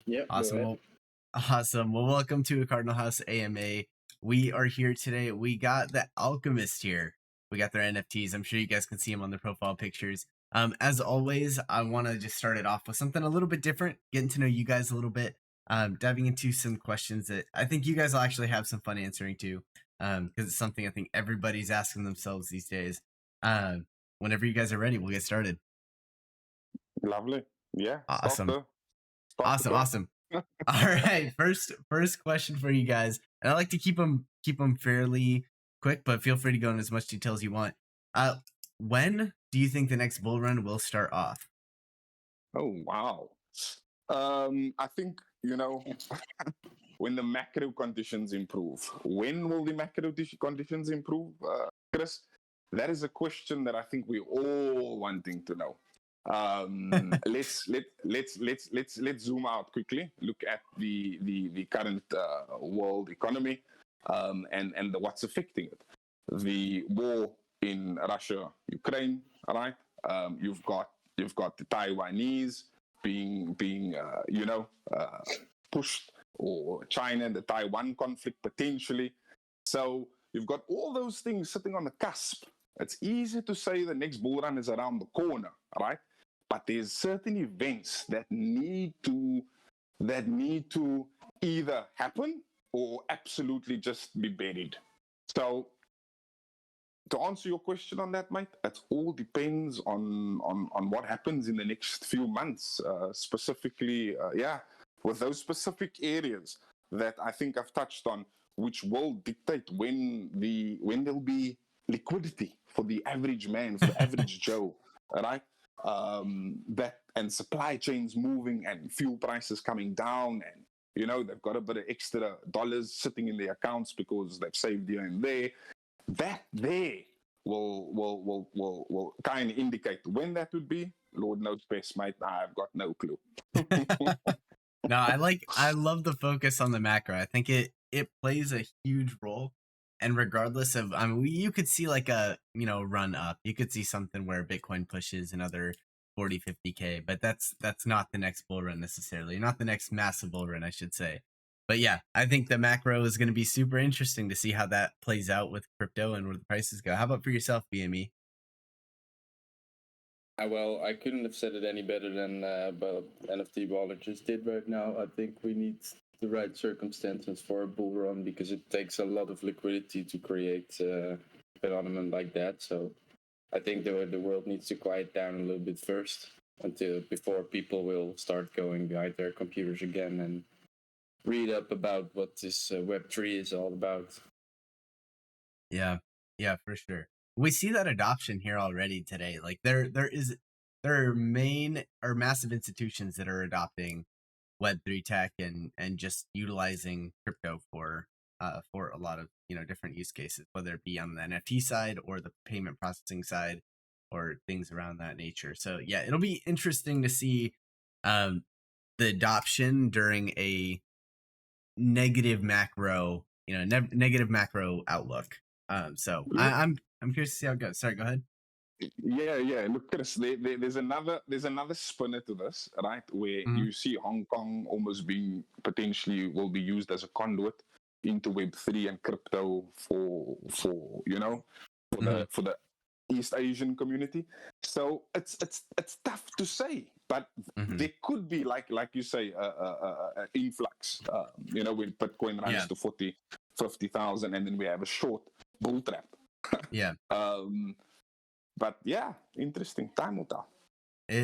Yep, go Awesome. ahead. Well, awesome. Well, welcome to Cardinal House AMA. We are here today. We got the Alchemist here. We got their NFTs. I'm sure you guys can see them on their profile pictures. As always, I want to just start it off with something a little bit different, getting to know you guys a little bit, diving into some questions that I think you guys will actually have some fun answering to, because it's something I think everybody's asking themselves these days. Whenever you guys are ready, we'll get started. Lovely. Yeah. Awesome. Start the Awesome. clock. Awesome. All right, first question for you guys, and I like to keep them fairly quick, but feel free to go in as much detail as you want. When do you think the next bull run will start off? Oh wow. I think when the macro conditions improve. When will the conditions improve, Chris? That is a question that I think we're all wanting to know. Let's zoom out quickly. Look at the current world economy, and what's affecting it. The war in Russia, Ukraine. All right. You've got the Taiwanese being pushed, or China and the Taiwan conflict potentially. So you've got all those things sitting on the cusp. It's easy to say the next bull run is around the corner, right? But there's certain events that need to either happen or absolutely just be buried. So to answer your question on that, mate, it all depends on what happens in the next few months, specifically, with those specific areas that I think I've touched on, which will dictate when there'll be liquidity for the average man, for the average Joe, right? That and supply chains moving and fuel prices coming down, and they've got a bit of extra dollars sitting in their accounts because they've saved here and there. That there will kind of indicate when that would be. Lord knows best, mate. I've got no clue. No, I love the focus on the macro. I think it plays a huge role. And regardless of, I mean, you could see like a, run up. You could see something where Bitcoin pushes another 40, 50K, but that's not the next bull run necessarily. Not the next massive bull run, I should say. But yeah, I think the macro is going to be super interesting to see how that plays out with crypto and where the prices go. How about for yourself, BME? Well, I couldn't have said it any better than NFT Baller just did right now. I think we need the right circumstances for a bull run because it takes a lot of liquidity to create a phenomenon like that. So I think the world needs to quiet down a little bit first before people will start going behind their computers again and read up about what this Web3 is all about. Yeah, for sure. We see that adoption here already today. Like there are massive institutions that are adopting Web3 tech and just utilizing crypto for a lot of different use cases, whether it be on the NFT side or the payment processing side or things around that nature. So yeah, it'll be interesting to see the adoption during a negative macro, negative macro outlook. So I'm curious to see how it goes. Sorry, go ahead. Yeah. Look, Chris, there's another spinner to this, right? Where you see Hong Kong almost being potentially will be used as a conduit into Web3 and crypto for the East Asian community. So it's tough to say, but there could be like you say a influx. When Bitcoin runs to 40,000-50,000, and then we have a short bull trap. Yeah. But yeah, interesting. Time will tell.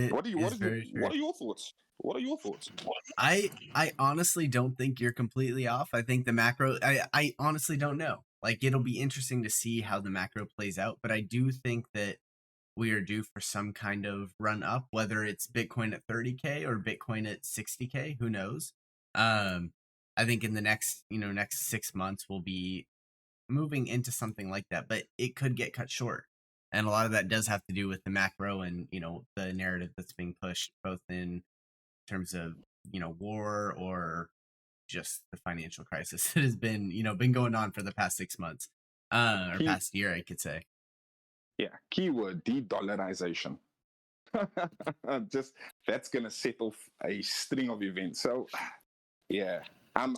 What are your thoughts? What are your thoughts? I honestly don't think you're completely off. I think the macro, I honestly don't know. Like, it'll be interesting to see how the macro plays out, but I do think that we are due for some kind of run up, whether it's Bitcoin at 30K or Bitcoin at 60K, who knows? I think in the next 6 months we'll be moving into something like that, but it could get cut short. And a lot of that does have to do with the macro and, the narrative that's being pushed both in terms of, war or just the financial crisis that has been going on for the past 6 months, or past year, I could say. Yeah, keyword de-dollarization. Just that's gonna set off a string of events. So yeah, I'm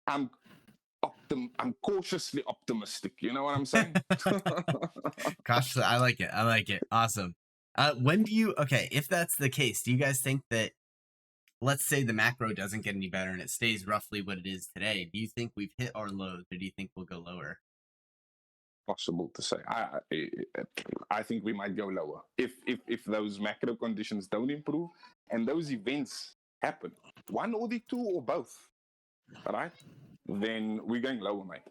I'm cautiously optimistic. You know what I'm saying? Cautiously, I like it. I like it. Awesome. When do you? Okay, if that's the case, do you guys think that? Let's say the macro doesn't get any better and it stays roughly what it is today. Do you think we've hit our lows, or do you think we'll go lower? Possible to say. I think we might go lower if those macro conditions don't improve and those events happen, one or the two or both. All right, then we're going lower, mate.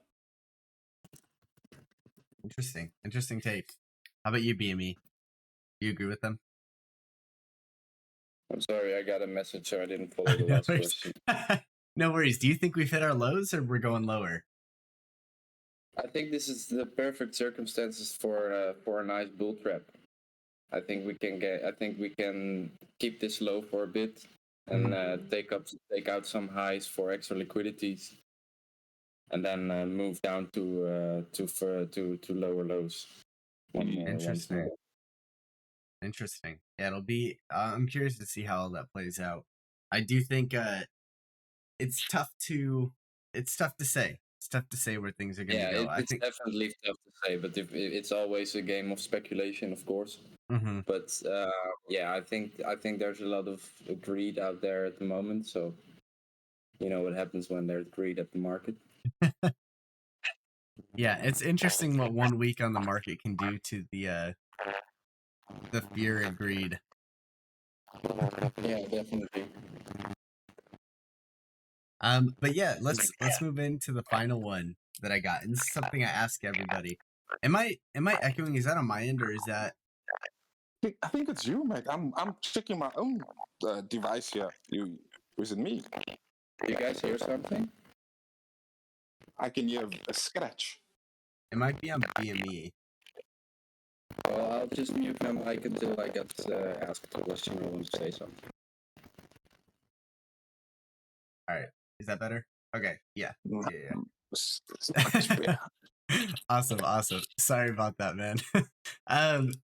Interesting take. How about you, BME? Do you agree with them? I'm sorry, I got a message, so I didn't follow the No last worries. question. No worries. Do you think we've hit our lows, or we're going lower? I think this is the perfect circumstances for a nice bull trap. I think we can keep this low for a bit and take out some highs for extra liquidities, and then move down to lower lows. Interesting. Interesting. Yeah, it'll be. I'm curious to see how all that plays out. I do think it's tough to. It's tough to say. It's tough to say where things are going to go. I It's think. definitely tough to say, but if it's always a game of speculation, of course. Mm-hmm. But yeah, I think there's a lot of greed out there at the moment. So you know what happens when there's greed at the market. Yeah, it's interesting what 1 week on the market can do to the fear and greed. Yeah, definitely. But yeah, let's move into the final one that I got, and this is something I ask everybody. Am I echoing? Is that on my end, or is that? I think it's you, mate. I'm checking my own device here. Is it me? Do you guys hear something? I can hear a scratch. It might be on BME. Well, I'll just mute my mic until I get asked a question or want to say something. All right, is that better? Okay, yeah. It's much better. Awesome. Sorry about that, man.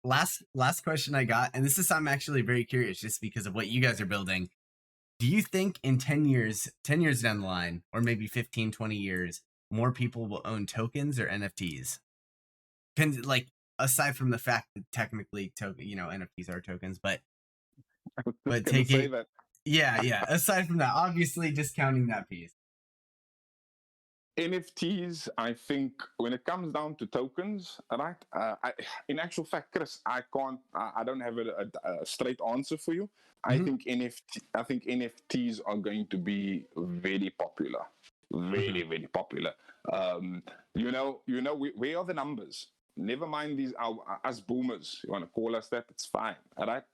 Last question I got, and this is I'm actually very curious, just because of what you guys are building. Do you think in 10 years down the line, or maybe 15, 20 years, more people will own tokens or NFTs? Like, aside from the fact that technically NFTs are tokens, but take it. That. Yeah. Aside from that, obviously discounting that piece. NFTs, I think, when it comes down to tokens, right? In actual fact, Chris, I don't have a straight answer for you. Mm-hmm. I think NFTs are going to be very popular, very popular. Where are the numbers? Never mind these us boomers. You want to call us that? It's fine, all right.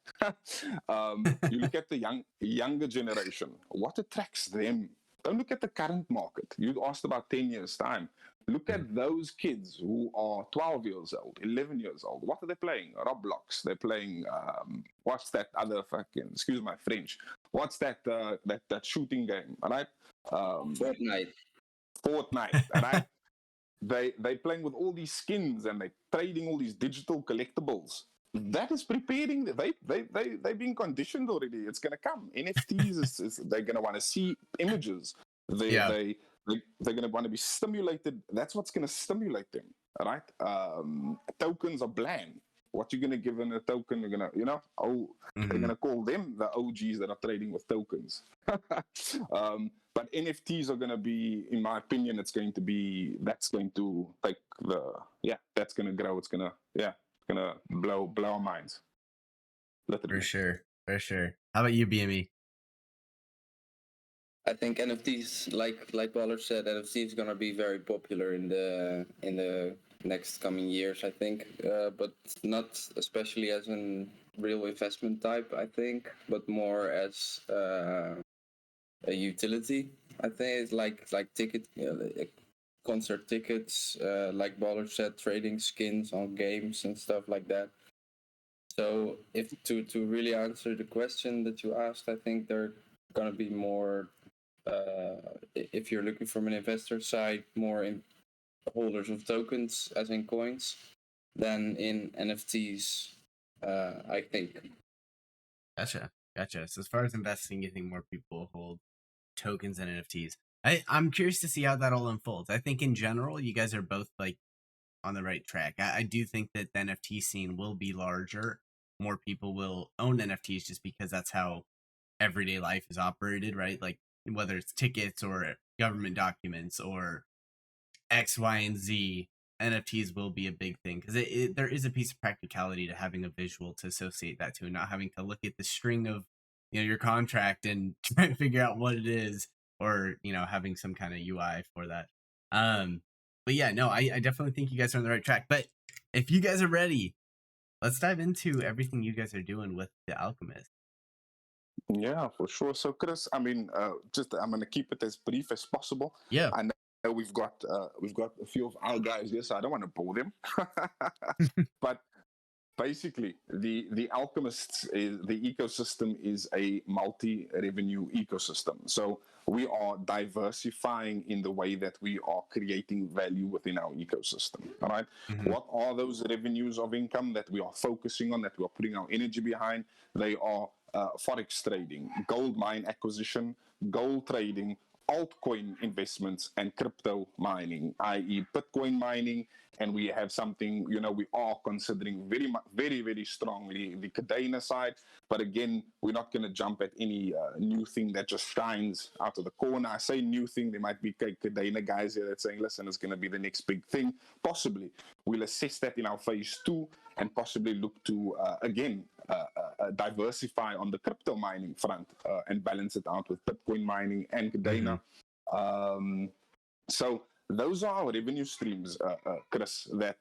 You look at the younger generation. What attracts them? Don't look at the current market. You asked about 10 years' time. Look at those kids who are 12 years old, 11 years old. What are they playing? Roblox. They're playing, what's that other fucking, excuse my French, what's that that shooting game, all right? Fortnite, all right? They playing with all these skins and they trading all these digital collectibles. That is preparing. They've been conditioned already. It's gonna come. NFTs is they're gonna want to see images. They're gonna want to be stimulated. That's what's gonna stimulate them. All right. Tokens are bland. What you're gonna give in a token? You're gonna they're gonna call them the OGs that are trading with tokens. But NFTs are going to be, in my opinion, that's going to take that's going to grow. It's going to blow our minds. Literally. For sure. How about you, BME? I think NFTs, like Ballard said, NFT is gonna be very popular in the next coming years. I think, but not especially as a real investment type. I think, but more as a utility. I think it's like concert tickets, like Ballard said, trading skins on games and stuff like that. So if to really answer the question that you asked, I think they're gonna be more. If you're looking from an investor side, more in holders of tokens, as in coins, than in NFTs. I think. Gotcha. So as far as investing, you think more people hold tokens and NFTs. I'm curious to see how that all unfolds. I think in general, you guys are both like on the right track. I do think that the NFT scene will be larger. More people will own NFTs just because that's how everyday life is operated, right? Like whether it's tickets or government documents or X, Y, and Z, NFTs will be a big thing because there is a piece of practicality to having a visual to associate that to, and not having to look at the string of your contract and try to figure out what it is, or having some kind of UI for that. But yeah, no, I definitely think you guys are on the right track. But if you guys are ready, let's dive into everything you guys are doing with the Alchemist. Yeah, for sure. So, Chris, I mean, just I'm going to keep it as brief as possible. Yeah. I know we've got a few of our guys here, so I don't want to bore them. But basically, the Alchemists the ecosystem is a multi-revenue ecosystem. So we are diversifying in the way that we are creating value within our ecosystem. All right. Mm-hmm. What are those revenues of income that we are focusing on, that we are putting our energy behind? They are forex trading, gold mine acquisition, gold trading, altcoin investments, and crypto mining, i.e., Bitcoin mining. And we have something, we are considering very, very strongly the Cardinal side. But again, we're not going to jump at any new thing that just shines out of the corner. I say new thing, there might be Cardinal guys here that saying, listen, it's going to be the next big thing. Possibly. We'll assess that in our phase 2 and possibly look to, again, diversify on the crypto mining front and balance it out with Bitcoin mining and Cardinal. So those are our revenue streams, Chris, that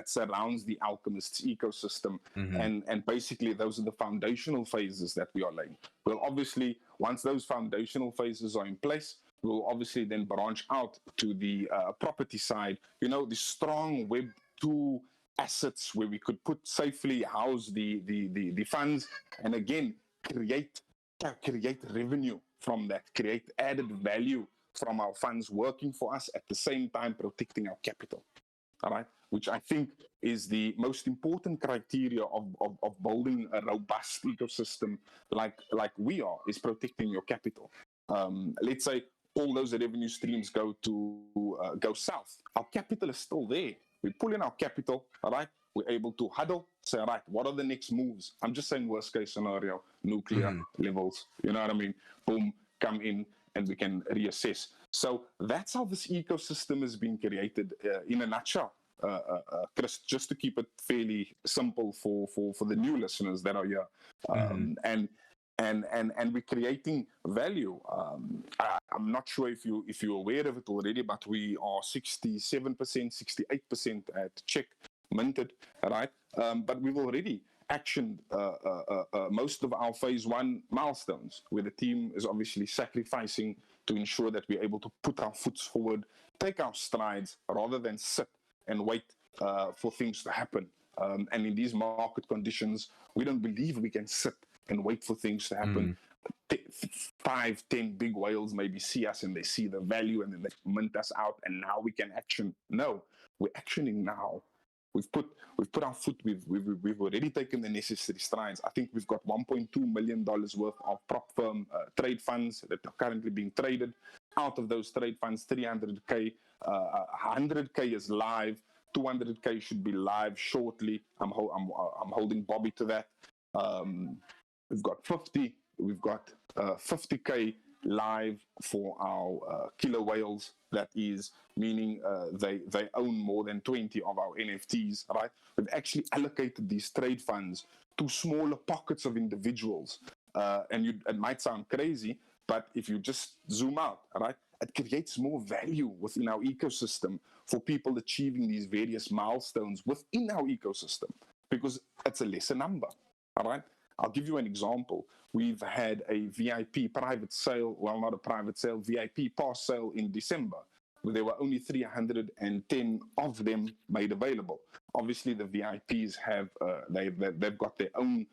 surrounds the Alchemists ecosystem, and basically those are the foundational phases that we are laying. Well, obviously, once those foundational phases are in place, we'll obviously then branch out to the property side. The strong Web 2 assets where we could safely house the funds, and again create revenue from that, create added value from our funds working for us, at the same time protecting our capital. All right, which I think is the most important criteria of building a robust ecosystem like we are, is protecting your capital. Let's say all those revenue streams go south. Our capital is still there. We pull in our capital, all right? We're able to huddle, say, all right, what are the next moves? I'm just saying worst case scenario, nuclear levels, you know what I mean? Boom, come in, and we can reassess. So that's how this ecosystem is being created in a nutshell. Chris, just to keep it fairly simple for the new listeners that are here, and we're creating value. I'm not sure if you're aware of it already, but we are 67%, 68% at check minted, right? But we've already actioned most of our phase 1 milestones, where the team is obviously sacrificing to ensure that we're able to put our foot forward, take our strides, rather than sit and wait for things to happen. And in these market conditions, we don't believe we can sit and wait for things to happen. 5, 10 big whales maybe see us and they see the value and then they mint us out, and now we can action. No, we're actioning now. We've put our foot. We've already taken the necessary strides. I think we've got $1.2 million worth of prop firm trade funds that are currently being traded. Out of those trade funds, 300k, 100k is live. 200k should be live shortly. I'm holding Bobby to that. We've got 50. We've got 50k live for our killer whales. That is meaning they own more than 20 of our NFTs, right? We've actually allocated these trade funds to smaller pockets of individuals. And it might sound crazy, but if you just zoom out, right, it creates more value within our ecosystem for people achieving these various milestones within our ecosystem, because it's a lesser number, all right? I'll give you an example. We've had a VIP private sale, well, not a private sale, VIP pass sale in December, where there were only 310 of them made available. Obviously, the VIPs have they've got their own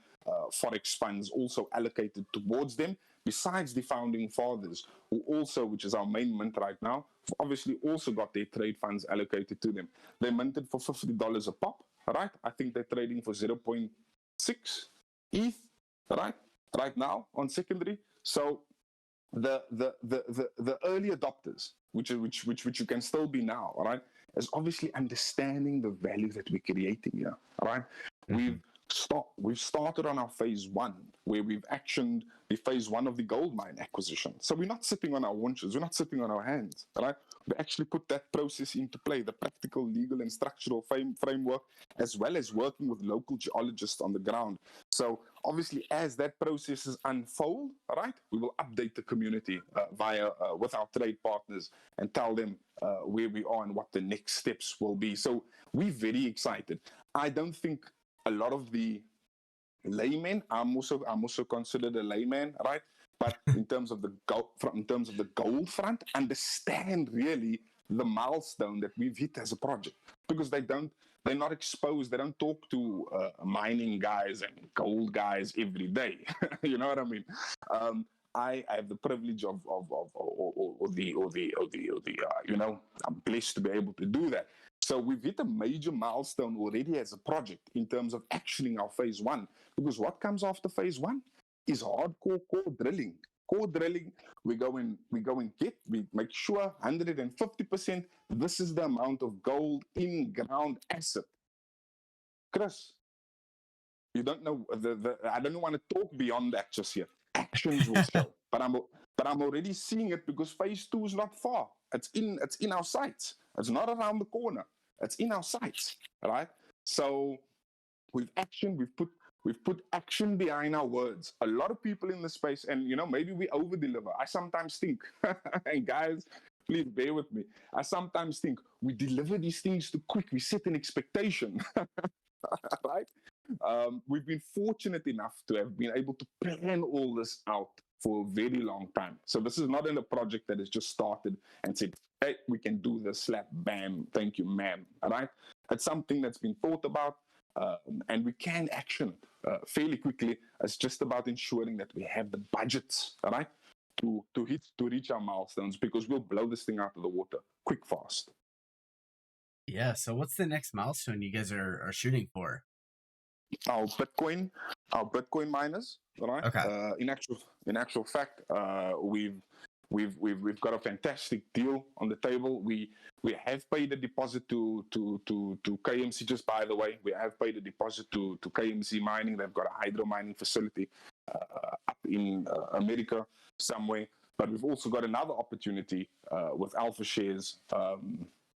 forex funds also allocated towards them, besides the founding fathers, who also, which is our main mint right now, obviously also got their trade funds allocated to them. They minted for $50 a pop, right? I think they're trading for 0.6 ETH, right? right now on secondary. So the early adopters, which you can still be now, all right, is obviously understanding the value that we're creating here. All right, Mhm. we've started on our phase one, where we've actioned the phase one of the gold mine acquisition. So we're not sitting on our haunches, we're not sitting on our hands. All right, we actually put that process into play, the practical, legal, and structural framework, as well as working with local geologists on the ground. So obviously, as that processes unfold, right, we will update the community via with our trade partners and tell them where we are and what the next steps will be. So we're very excited. I don't think a lot of the laymen, I'm also considered a layman, right? But in terms of the gold front, understand really the milestone that we've hit as a project, because they're not exposed. They don't talk to mining guys and gold guys every day. You know what I mean? I have the privilege of you know, I'm blessed to be able to do that. So we've hit a major milestone already as a project in terms of actioning our phase one. Because what comes after phase one is hardcore core drilling. Core drilling, we make sure 150%, this is the amount of gold in ground asset. Chris, you don't know I don't want to talk beyond that just yet. Actions will show. But I'm already seeing it, because phase two is not far. It's in our sights. It's not around the corner. It's in our sights. Right? So we've put action behind our words. A lot of people in the space, and you know, maybe we over deliver. I sometimes think, and guys, please bear with me. I sometimes think we deliver these things too quick. We set an expectation, right? We've been fortunate enough to have been able to plan all this out for a very long time. So this is not in a project that has just started and said, hey, we can do this, slap, bam, thank you, ma'am. All right? It's something that's been thought about, and we can action fairly quickly. It's just about ensuring that we have the budgets, all right, to reach our milestones, because we'll blow this thing out of the water quick, fast. Yeah. So what's the next milestone you guys are shooting for? Our Bitcoin miners, right? Okay. In actual fact, we've got a fantastic deal on the table. We have paid a deposit to KMC. Just by the way, we have paid a deposit to KMC Mining. They've got a hydro mining facility up in America somewhere. But we've also got another opportunity with Alpha Shares.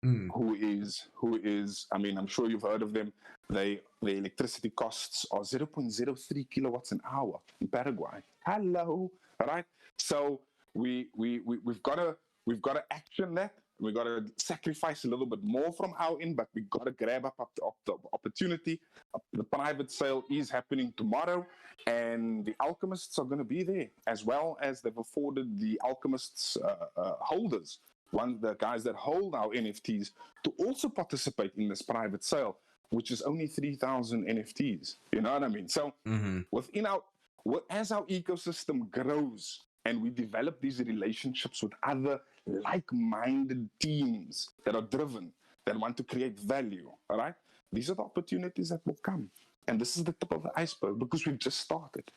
Who is I mean, I'm sure you've heard of them. The electricity costs are 0.03 kilowatts an hour in Paraguay. Hello, right? So we've got to action that. We've got to sacrifice a little bit more from our end, but we've got to grab up the opportunity. The private sale is happening tomorrow, and the Alchemists are going to be there, as well as they've afforded the Alchemists holders, the guys that hold our NFTs, to also participate in this private sale, which is only 3,000 NFTs. You know what I mean? So as our ecosystem grows and we develop these relationships with other like-minded teams that are driven, that want to create value, all right? These are the opportunities that will come. And this is the tip of the iceberg, because we've just started.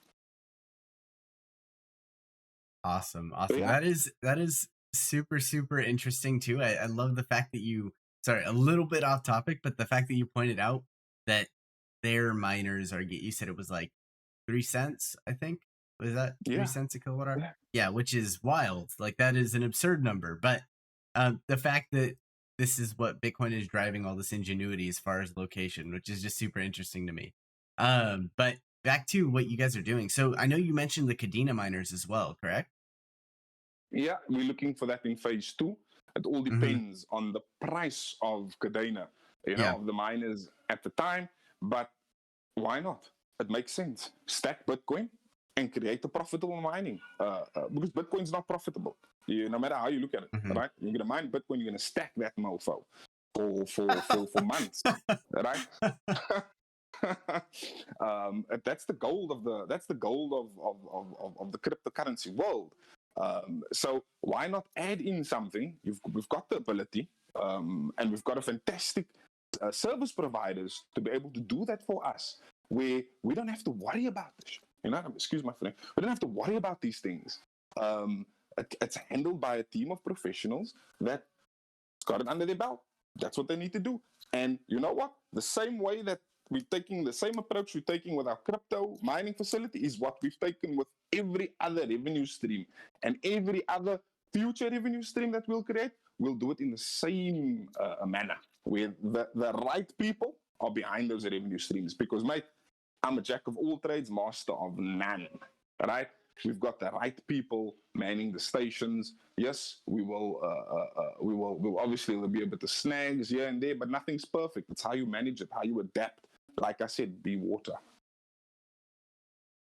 Awesome. Yeah. That is super interesting too. I love the fact that sorry, a little bit off topic, but the fact that you pointed out that their miners you said it was like 3 cents, I think. Was that 3 cents a kilowatt hour? Yeah, which is wild. Like, that is an absurd number. But the fact that this is what Bitcoin is driving all this ingenuity as far as location, which is just super interesting to me. But back to what you guys are doing. So I know you mentioned the Cardinal miners as well, correct? Yeah, we're looking for that in phase two. It all depends on the price of Cardinal, of the miners at the time. But why not? It makes sense. Stack Bitcoin and create a profitable mining. Because Bitcoin's not profitable. No matter how you look at it, right? You're going to mine Bitcoin, you're going to stack that mofo for months, right? That's the goal of the cryptocurrency world. So why not add in something? We've got the ability, and we've got a fantastic service providers to be able to do that for us, where we don't have to worry about this. excuse my friend. We don't have to worry about these things. It's handled by a team of professionals that got it under their belt. That's what they need to do. And you know what? The same way that we're taking the same approach we're taking with our crypto mining facility is what we've taken with every other revenue stream and every other future revenue stream that we'll create. We'll do it in the same manner where the right people are behind those revenue streams. Because, mate, I'm a jack of all trades, master of none. Right? We've got the right people manning the stations. Yes, we'll obviously there'll be a bit of snags here and there, but nothing's perfect. It's how you manage it, how you adapt. Like I said, be water.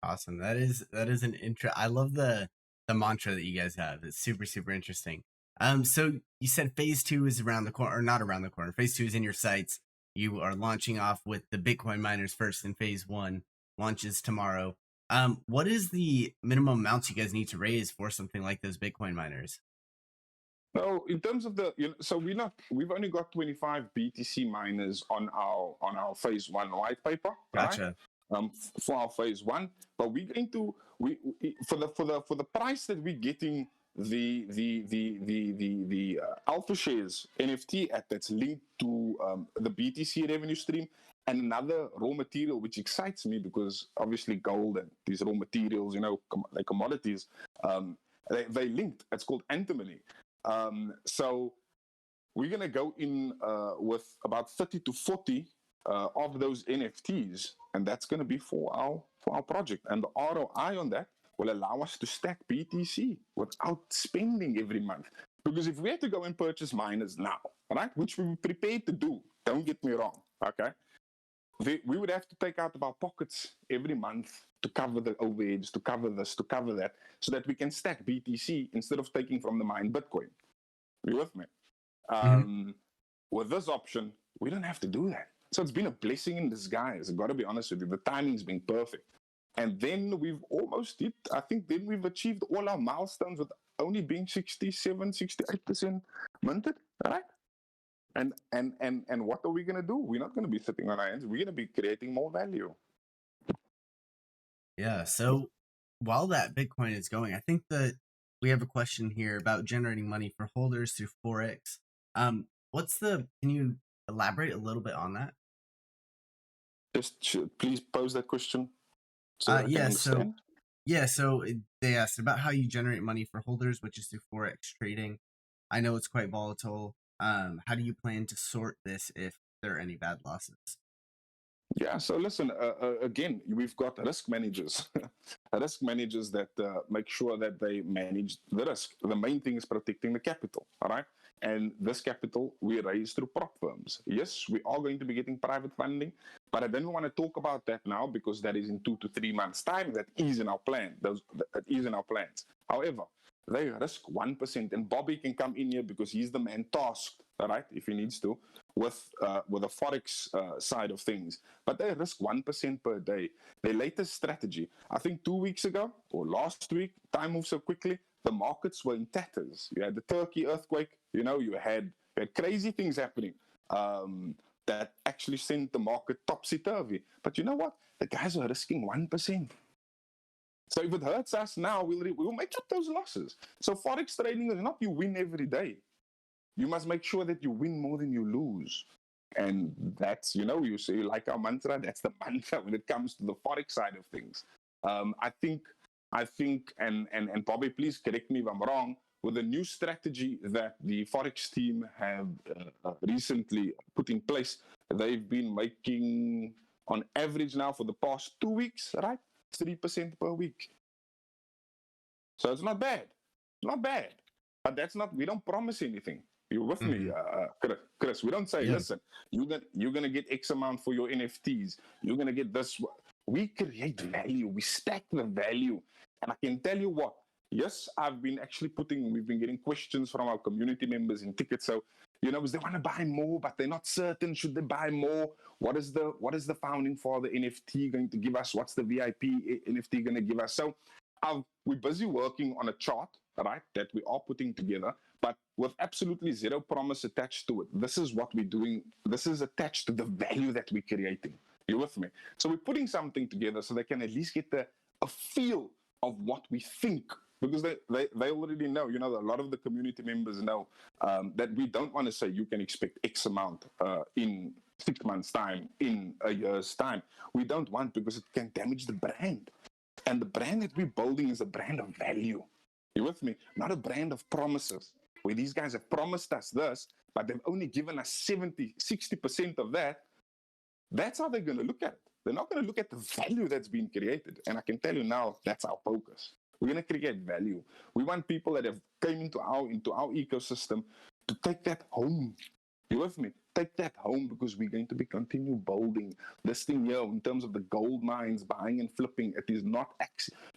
Awesome. That is an intro. I love the mantra that you guys have. It's super, super interesting. So you said phase 2 is around the corner, or not around the corner. Phase 2 is in your sights. You are launching off with the Bitcoin miners first in phase 1. Launches tomorrow. What is the minimum amounts you guys need to raise for something like those Bitcoin miners? So in terms of we've only got 25 BTC miners on our phase 1 white paper. Gotcha. Right? For our phase 1, but we're going to for the price that we're getting the alpha shares NFT at, that's linked to the BTC revenue stream, and another raw material which excites me because obviously gold and these raw materials, like commodities, they linked. It's called antimony. So we're going to go in with about 30 to 40 of those NFTs, and that's going to be for our project. And the ROI on that will allow us to stack BTC without spending every month. Because if we had to go and purchase miners now, right, which we're prepared to do, don't get me wrong, okay, we would have to take out of our pockets every month to cover the overheads, to cover this, to cover that, so that we can stack BTC instead of taking from the mine Bitcoin. You with me? With this option, we don't have to do that. So it's been a blessing in disguise. I've got to be honest with you. The timing's been perfect. And then we've almost hit, I think then we've achieved all our milestones with only being 67, 68% minted, right? And what are we going to do? We're not going to be sitting on our hands. We're going to be creating more value. Yeah. So while that Bitcoin is going, I think that we have a question here about generating money for holders through Forex. Can you elaborate a little bit on that? Just please pose that question so that I can understand. So they asked about how you generate money for holders, which is through Forex trading. I know it's quite volatile. How do you plan to sort this if there are any bad losses? Yeah, so listen, again, we've got risk managers, risk managers that make sure that they manage the risk. The main thing is protecting the capital, all right? And this capital we raise through prop firms. Yes, we are going to be getting private funding, but I don't want to talk about that now because that is in 2 to 3 months' time. That is in our plan. That is in our plans. However, they risk 1%, and Bobby can come in here because he's the man tasked, all right, if he needs to, with the Forex side of things. But they risk 1% per day. Their latest strategy, I think 2 weeks ago or last week, time moves so quickly, the markets were in tatters. You had the Turkey earthquake, you had crazy things happening that actually sent the market topsy-turvy. But you know what? The guys are risking 1%. So if it hurts us now, we'll make up those losses. So Forex trading is not you win every day. You must make sure that you win more than you lose. And that's, you say you like our mantra, that's the mantra when it comes to the Forex side of things. I think, and Bobby, please correct me if I'm wrong, with the new strategy that the Forex team have recently put in place, they've been making, on average now for the past 2 weeks, right? 3% per week. So it's not bad. Not bad. But we don't promise anything. You're with me, Chris. We don't say, listen, you're gonna get X amount for your NFTs. You're gonna get this. We create value. We stack the value. And I can tell you what, yes, we've been getting questions from our community members in tickets. So, they want to buy more, but they're not certain. Should they buy more? What is the founding father NFT going to give us? What's the VIP NFT going to give us? So we're busy working on a chart, right, that we are putting together, but with absolutely zero promise attached to it. This is what we're doing. This is attached to the value that we're creating. You with me? So we're putting something together so they can at least get the a feel of what we think, because they already know, a lot of the community members know that we don't want to say you can expect X amount in 6 months' time, in a year's time. We don't want, because it can damage the brand. And the brand that we're building is a brand of value. You with me? Not a brand of promises, where these guys have promised us this, but they've only given us 60% of that. That's how they're going to look at it. They're not going to look at the value that's been created. And I can tell you now, that's our focus. We're going to create value. We want people that have came into our ecosystem to take that home. You with me? Take that home, because we're going to be continue building this thing here in terms of the gold mines, buying and flipping. It is not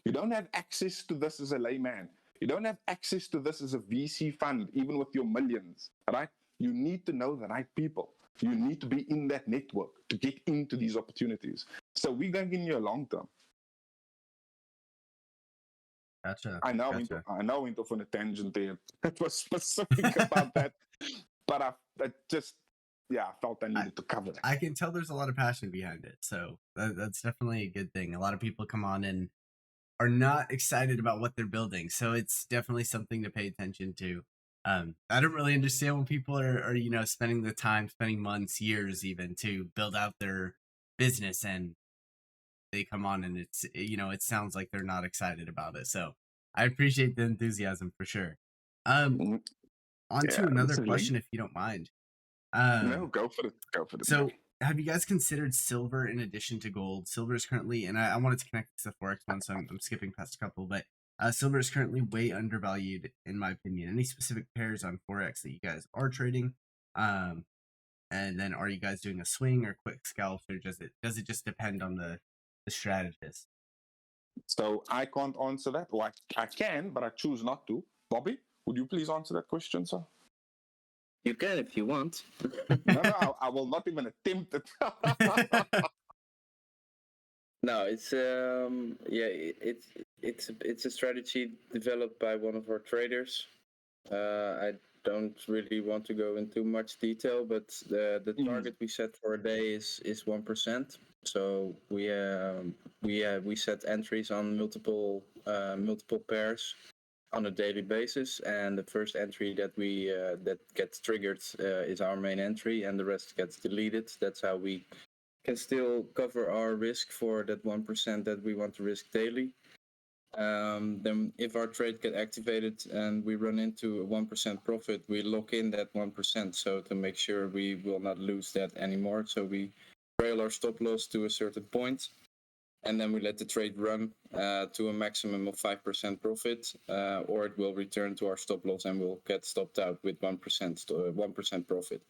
you don't have access to this as a layman. You don't have access to this as a VC fund, even with your millions, right? You need to know the right people. You need to be in that network to get into these opportunities. So we're going in here long term. Gotcha. I know I went off on a tangent there. It was specific about that, but I just, I felt I needed to cover that. I can tell there's a lot of passion behind it, so that's definitely a good thing. A lot of people come on and are not excited about what they're building, so it's definitely something to pay attention to. I don't really understand when people are spending the time, spending months, years even, to build out their business, and they come on and it's it sounds like they're not excited about it. So I appreciate the enthusiasm for sure. On to another question, if you don't mind. No, go for it. So have you guys considered silver in addition to gold? Silver is currently, and I wanted to connect this to the Forex one, so I'm skipping past a couple, but silver is currently way undervalued, in my opinion. Any specific pairs on Forex that you guys are trading? And then are you guys doing a swing or quick scalps, or does it just depend on the strategist? So I can't answer that. Or I can, but I choose not to. Bobby, would you please answer that question, sir? You can if you want. No, I will not even attempt it. No, it's it's a strategy developed by one of our traders. I don't really want to go into much detail, but the target we set for a day is 1%. So we set entries on multiple pairs on a daily basis, and the first entry that we that gets triggered is our main entry, and the rest gets deleted. That's how we can still cover our risk for that 1% that we want to risk daily. Then if our trade gets activated and we run into a 1% profit, we lock in that 1%, so to make sure we will not lose that anymore. So we trail our stop loss to a certain point, and then we let the trade run to a maximum of 5% profit, or it will return to our stop loss and we'll get stopped out with 1% profit.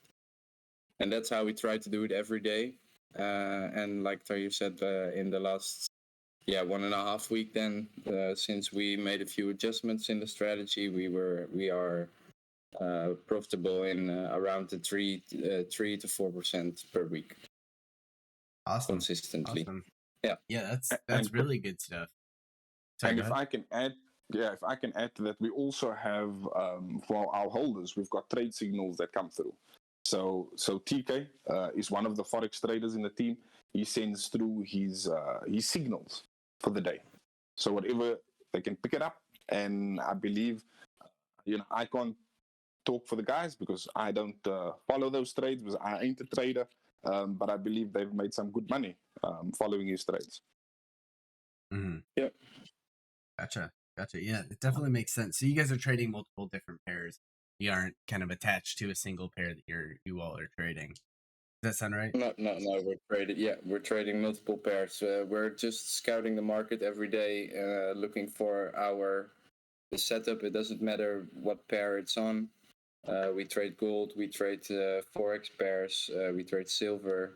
And that's how we try to do it every day. And like Tayyip said, in the last 1.5 week, then since we made a few adjustments in the strategy, we are profitable in around the 3 to 4% per week. Awesome. Consistently. Awesome. Yeah, that's really good stuff. Sorry, and if I can add to that, we also have for our holders, we've got trade signals that come through. So TK is one of the Forex traders in the team. He sends through his signals for the day. So whatever, they can pick it up. And I believe, I can't talk for the guys because I don't follow those trades because I ain't a trader. But I believe they've made some good money following his trades. Mm-hmm. Yep. Gotcha. Yeah, it definitely makes sense. So you guys are trading multiple different pairs. You aren't kind of attached to a single pair that you all are trading. Does that sound right? No. We're trading multiple pairs. We're just scouting the market every day, looking for the setup. It doesn't matter what pair it's on. We trade gold, we trade Forex pairs, we trade silver,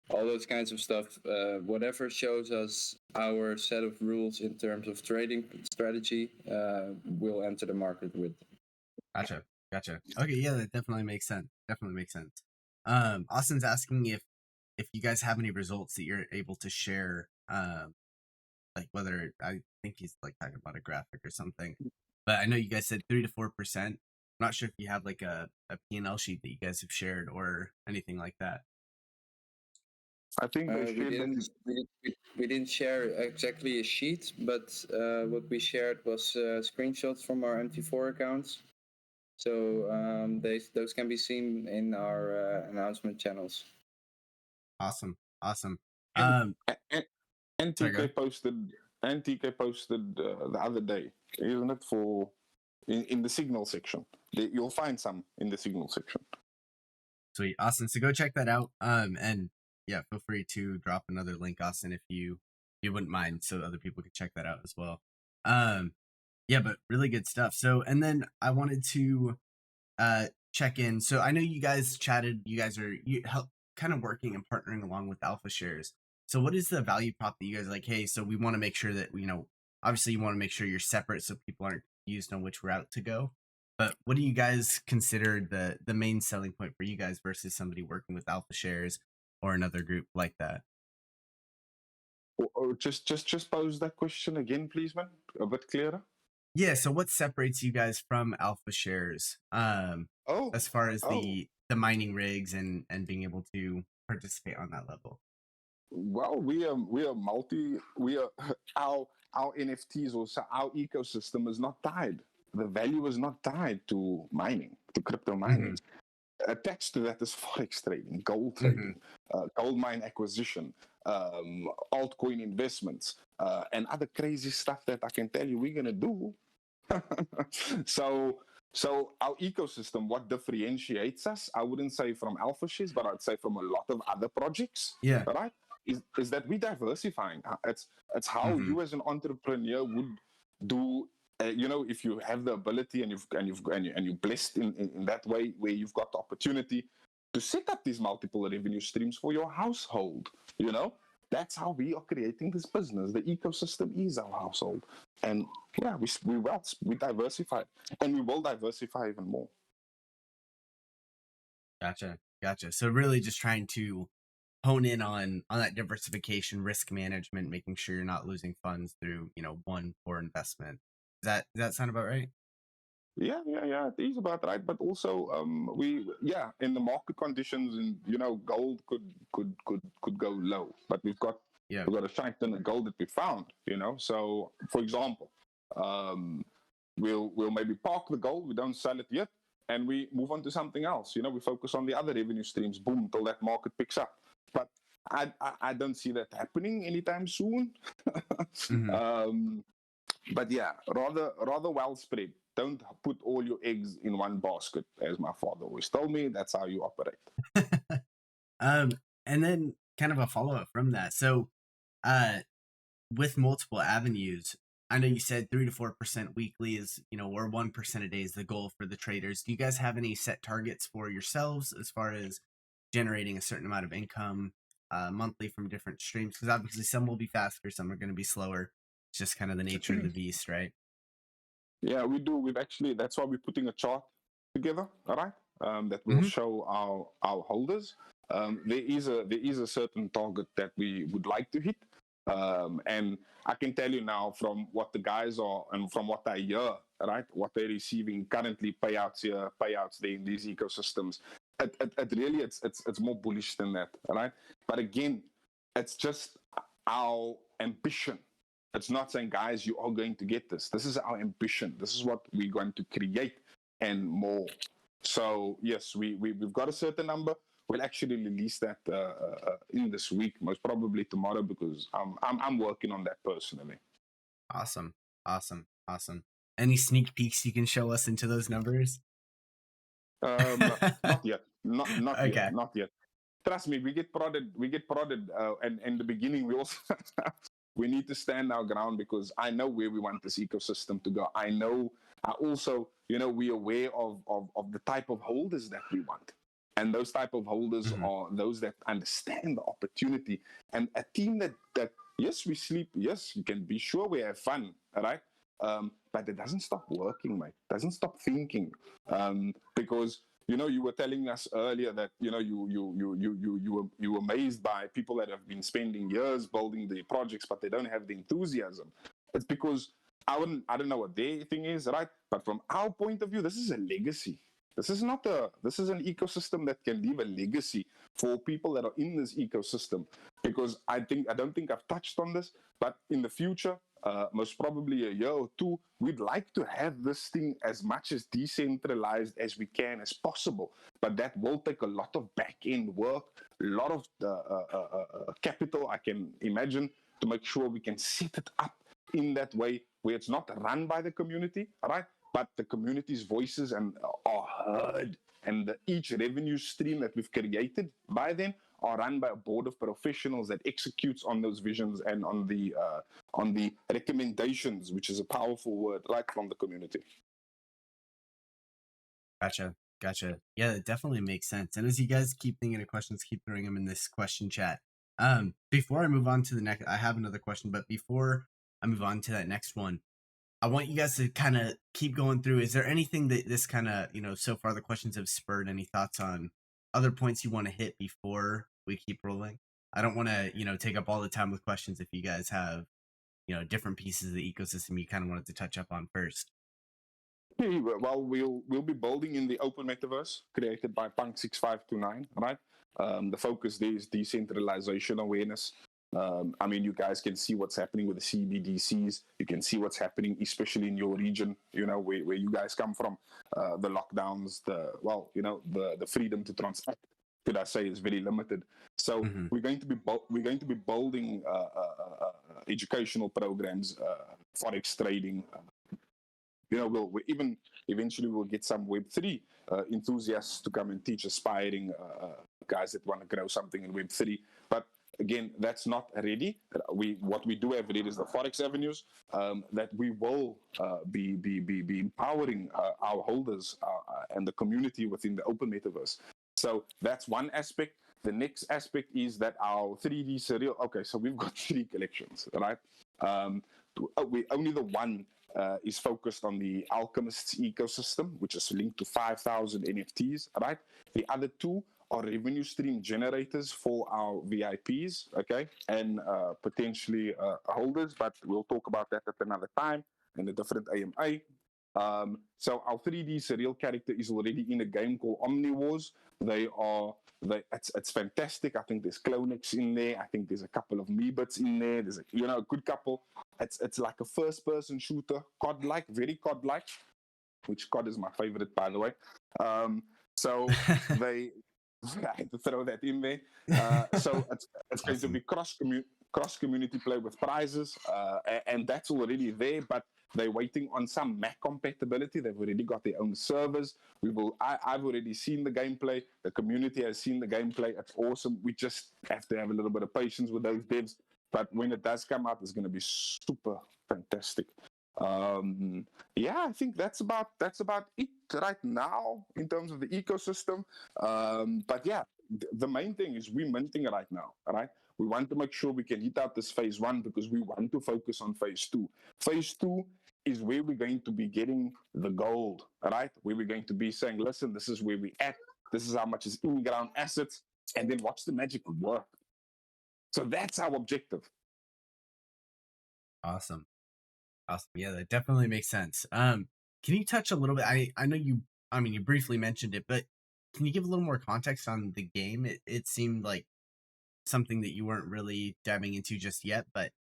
all those kinds of stuff. Whatever shows us our set of rules in terms of trading strategy, we'll enter the market with. Gotcha. Okay, yeah, that definitely makes sense. Austin's asking if you guys have any results that you're able to share, like whether, I think he's like talking about a graphic or something, but I know you guys said 3 to 4%. I'm not sure if you have like a P&L sheet that you guys have shared or anything like that. I think they We shared didn't that. we didn't share exactly a sheet, but what we shared was screenshots from our MT4 accounts. So those can be seen in our announcement channels. Awesome. Awesome. And, Um, and sorry, go ahead. NTK posted the other day, isn't it? In the signal section. You'll find some in the signal section. Sweet. Austin. So go check that out. And yeah, feel free to drop another link, Austin, if you wouldn't mind, so other people could check that out as well. Yeah, but really good stuff. So, and then I wanted to check in. So I know you guys chatted. You guys are help kind of working and partnering along with Alpha Shares. So what is the value prop that you guys are like? Hey, so we want to make sure that obviously you want to make sure you're separate so people aren't confused on which route to go. But what do you guys consider the main selling point for you guys versus somebody working with Alpha Shares or another group like that? Or just pose that question again, please, man. A bit clearer. Yeah. So what separates you guys from Alpha Shares? Oh, As far as oh. the mining rigs and being able to participate on that level. Well, we are multi. We are our NFTs, or our ecosystem is not tied. The value is not tied to mining, to crypto mining. Attached to that is forex trading, gold trading, gold mine acquisition, altcoin investments, and other crazy stuff that I can tell you we're gonna do. So our ecosystem, what differentiates us, I wouldn't say from Alpha Shares, but I'd say from a lot of other projects, Yeah. right? Is that we diversifying. It's how you as an entrepreneur would do. If you have the ability and you're blessed in that way, where you've got the opportunity to set up these multiple revenue streams for your household. That's how we are creating this business. The ecosystem is our household, and yeah, we diversify, and we will diversify even more. Gotcha. So really just trying to hone in on that diversification, risk management, making sure you're not losing funds through, one poor investment. Does that sound about right? Yeah. It is about right, but also in the market conditions, and gold could go low, but we've got a shine ton of gold that we found. So for example, we'll maybe park the gold, we don't sell it yet, and we move on to something else. We focus on the other revenue streams, boom, till that market picks up. But I don't see that happening anytime soon. But yeah, rather well spread. Don't put all your eggs in one basket, as my father always told me. That's how you operate. And then kind of a follow up from that. So, with multiple avenues, I know you said 3 to 4% weekly is, or 1% a day is the goal for the traders. Do you guys have any set targets for yourselves as far as generating a certain amount of income monthly from different streams? Because obviously some will be faster, some are going to be slower. It's just kind of the nature of the beast, right? Yeah, we do. That's why we're putting a chart together, all right? That will show our holders. There is a certain target that we would like to hit. And I can tell you now, from what the guys are and from what I hear, right, what they're receiving currently, payouts here, payouts there in these ecosystems, it really it's more bullish than that, right? But again, it's just our ambition. It's not saying, guys, you are going to get this. This is our ambition. This is what we're going to create and more. So yes, we've got a certain number. We'll actually release that in this week, most probably tomorrow, because I'm working on that personally. Awesome. Any sneak peeks you can show us into those numbers? Not yet. Okay. Not yet. Trust me, we get prodded, and in the beginning we also we need to stand our ground, because I know where we want this ecosystem to go. I also, we're aware of the type of holders that we want. And those type of holders are those that understand the opportunity, and a team that yes, we sleep, yes, you can be sure we have fun, right? But it doesn't stop working, mate. It doesn't stop thinking, because you were telling us earlier that you were amazed by people that have been spending years building the projects, but they don't have the enthusiasm. It's because I don't know what their thing is, right? But from our point of view, this is a legacy. This is an ecosystem that can leave a legacy for people that are in this ecosystem. because I don't think I've touched on this, but in the future, most probably a year or two, we'd like to have this thing as much as decentralized as we can as possible. But that will take a lot of back end work, a lot of capital, I can imagine, to make sure we can set it up in that way where it's not run by the community, right? But the community's voices are heard, and each revenue stream that we've created by them are run by a board of professionals that executes on those visions and on the recommendations, which is a powerful word, right, from the community. Gotcha. Yeah, it definitely makes sense. And as you guys keep thinking of questions, keep throwing them in this question chat. Before I move on to the next, I have another question, but before I move on to that next one, I want you guys to kind of keep going through. Is there anything that this kind of, so far the questions have spurred? Any thoughts on other points you want to hit before we keep rolling? I don't want to, take up all the time with questions if you guys have, different pieces of the ecosystem you kind of wanted to touch up on first. Well, we'll be building in the open metaverse created by Punk 6529, right? The focus there is decentralization awareness. I mean, you guys can see what's happening with the CBDCs. You can see what's happening, especially in your region, where you guys come from. The lockdowns, the freedom to transact, could I say, is very limited. So we're going to be building educational programs, forex trading. We'll even eventually we'll get some Web3 enthusiasts to come and teach aspiring guys that want to grow something in Web3. But again, that's not ready. What we do have ready is the forex avenues that we will be empowering our holders and the community within the open metaverse. So that's one aspect. The next aspect is that our 3D surreal. Okay, so we've got 3 collections, right? Only the one is focused on the Alchemists ecosystem, which is linked to 5,000 NFTs, right? The other 2 are revenue stream generators for our VIPs, okay, and potentially holders, but we'll talk about that at another time in a different AMA. So our 3D surreal character is already in a game called Omni Wars. It's fantastic. I think there's Clonix in there. I think there's a couple of Meebits in there. There's a good couple. It's like a first-person shooter, COD-like, very COD-like, which COD is my favorite, by the way. So I had to throw that in there. So it's going to be cross-community play with prizes, and that's already there, but they're waiting on some Mac compatibility. They've already got their own servers. I've already seen the gameplay. The community has seen the gameplay. It's awesome. We just have to have a little bit of patience with those devs. But when it does come out, it's going to be super fantastic. I think that's about it right now in terms of the ecosystem. But yeah, the main thing is we're minting right now, right? We want to make sure we can hit out this phase 1 because we want to focus on phase 2. Phase 2 is where we're going to be getting the gold, right? Where we're going to be saying, listen, this is where we're at. This is how much is in-ground assets. And then watch the magic work. So that's our objective. Awesome. Yeah, that definitely makes sense. Can you touch a little bit? I know you briefly mentioned it, but can you give a little more context on the game? It seemed like something that you weren't really diving into just yet, but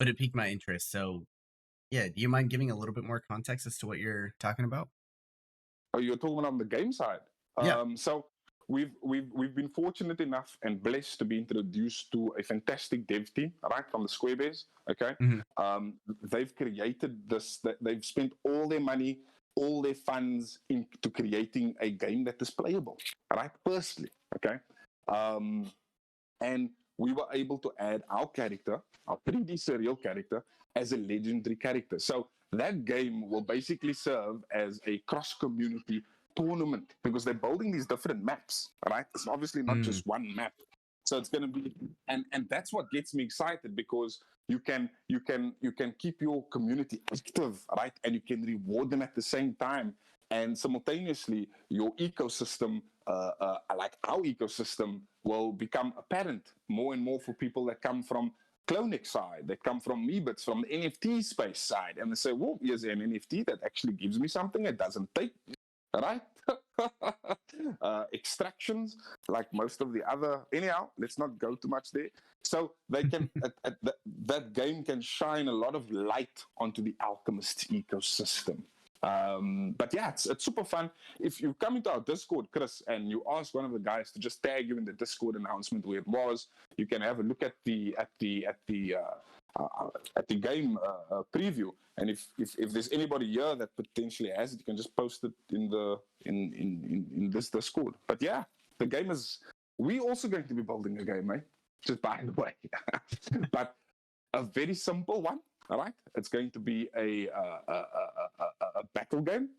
it piqued my interest. So yeah, do you mind giving a little bit more context as to what you're talking about? Oh, you're talking on the game side? Yeah. So we've been fortunate enough and blessed to be introduced to a fantastic dev team, right, from the Squarebase. Okay, they've created this. They've spent all their money, all their funds into creating a game that is playable, right? Firstly, okay, and we were able to add our character, our 3D surreal character, as a legendary character. So that game will basically serve as a cross-community tournament because they're building these different maps, right? It's obviously not just one map. So it's going to be, and that's what gets me excited because you can keep your community active, right? And you can reward them at the same time. And simultaneously, your ecosystem, like our ecosystem, will become apparent more and more for people that come from Clonix side, that come from Meebits, from the NFT space side, and they say, well, here's an NFT that actually gives me something it doesn't take, right? extractions, like most of the other. Anyhow, let's not go too much there. So they can that game can shine a lot of light onto the Alchemists ecosystem. But yeah, it's super fun. If you come into our Discord, Chris, and you ask one of the guys to just tag you in the Discord announcement where it was, you can have a look at the game preview. And if there's anybody here that potentially has it, you can just post it in the in this Discord. But yeah, the game is. We also going to be building a game, eh? Just by the way, but a very simple one. All right, it's going to be a battle game,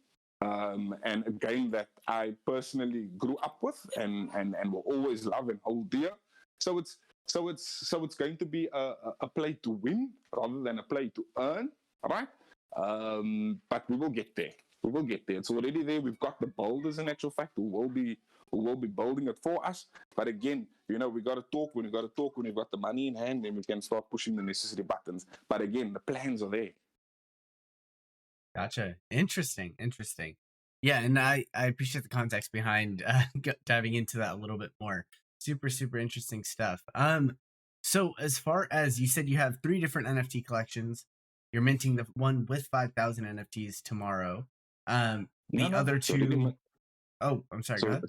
and a game that I personally grew up with and will always love and hold dear. So it's going to be a play to win rather than a play to earn. All right, but we will get there. We will get there. It's already there. We've got the builders, in actual fact, who will be building it for us. But again, we got to talk. When we got to talk, when we've got the money in hand, then we can start pushing the necessary buttons. But again, the plans are there. Gotcha. Interesting. Yeah, and I appreciate the context behind diving into that a little bit more. Super interesting stuff. So as far as you said, you have 3 different NFT collections. You're minting the one with 5,000 NFTs tomorrow. The other 2. Oh, I'm sorry. Go ahead.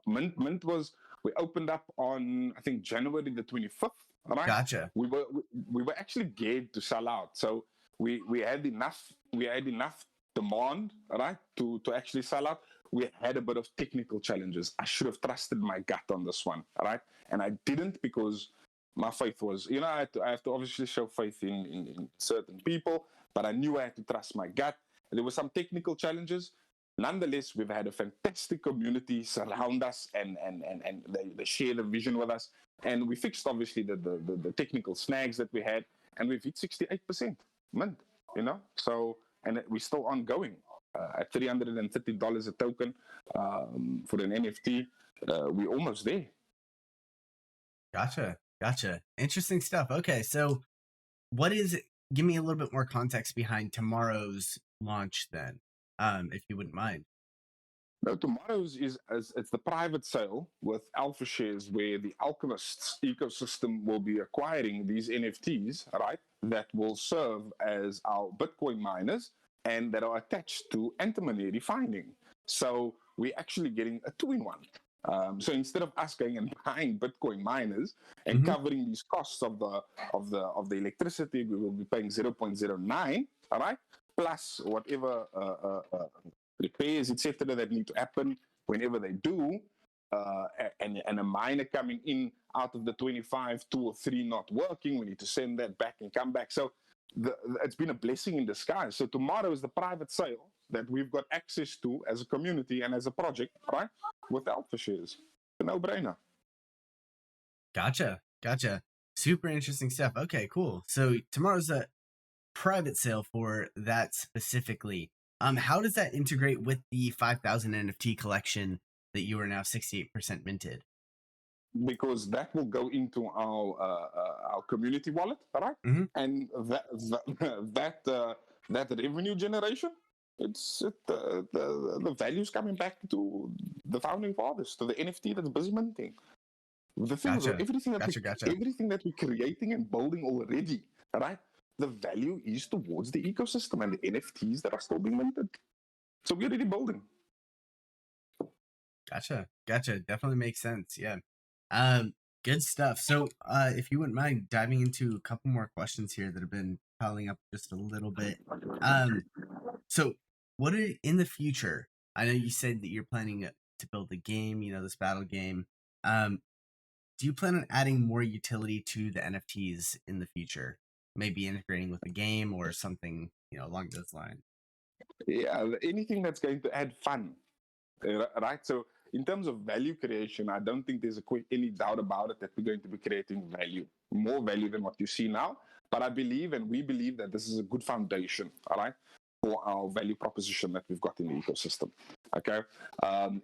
Mint was, we opened up on, I think, January the 25th. Right? Gotcha. We were actually geared to sell out, so we had enough demand, right, to actually sell out. We had a bit of technical challenges. I should have trusted my gut on this one, right? And I didn't, because my faith was, I have to obviously show faith in certain people, but I knew I had to trust my gut. There were some technical challenges. Nonetheless, we've had a fantastic community surround us, and they share the vision with us. And we fixed, obviously, the technical snags that we had, and we've hit 68% mint, So, and we're still ongoing at $330 a token for an NFT. We're almost there. Gotcha. Interesting stuff. Okay, so give me a little bit more context behind tomorrow's launch then, if you wouldn't mind. No, tomorrow's it's the private sale with alpha shares, where the Alchemists ecosystem will be acquiring these NFTs, right, that will serve as our Bitcoin miners and that are attached to antimony refining. So we're actually getting a 2-in-1. So instead of us going and buying Bitcoin miners and covering these costs of the electricity, we will be paying 0.09, all right, plus whatever repairs, etc., that need to happen whenever they do, and a miner coming in out of the 25, 2 or 3 not working, we need to send that back and come back. So it's been a blessing in disguise. So tomorrow is the private sale that we've got access to as a community and as a project, right, with alpha shares. It's a no-brainer. Gotcha. Super interesting stuff. Okay, cool. So tomorrow's a private sale for that specifically. How does that integrate with the 5,000 NFT collection that you are now 68% minted? Because that will go into our community wallet, right? And that revenue generation, the value's coming back to the founding fathers, to the NFT that's busy minting. The thing is, everything that we're creating and building already, right? The value is towards the ecosystem and the NFTs that are still being minted. So we're already building. Gotcha. Definitely makes sense. Yeah. Good stuff. So if you wouldn't mind diving into a couple more questions here that have been piling up just a little bit. So what are in the future? I know you said that you're planning to build a game, this battle game. Do you plan on adding more utility to the NFTs in the future? Maybe integrating with a game or something, along those lines? Yeah, anything that's going to add fun, right? So in terms of value creation, I don't think there's any doubt about it that we're going to be creating more value than what you see now. But I believe, and we believe, that this is a good foundation, all right, for our value proposition that we've got in the ecosystem. Okay.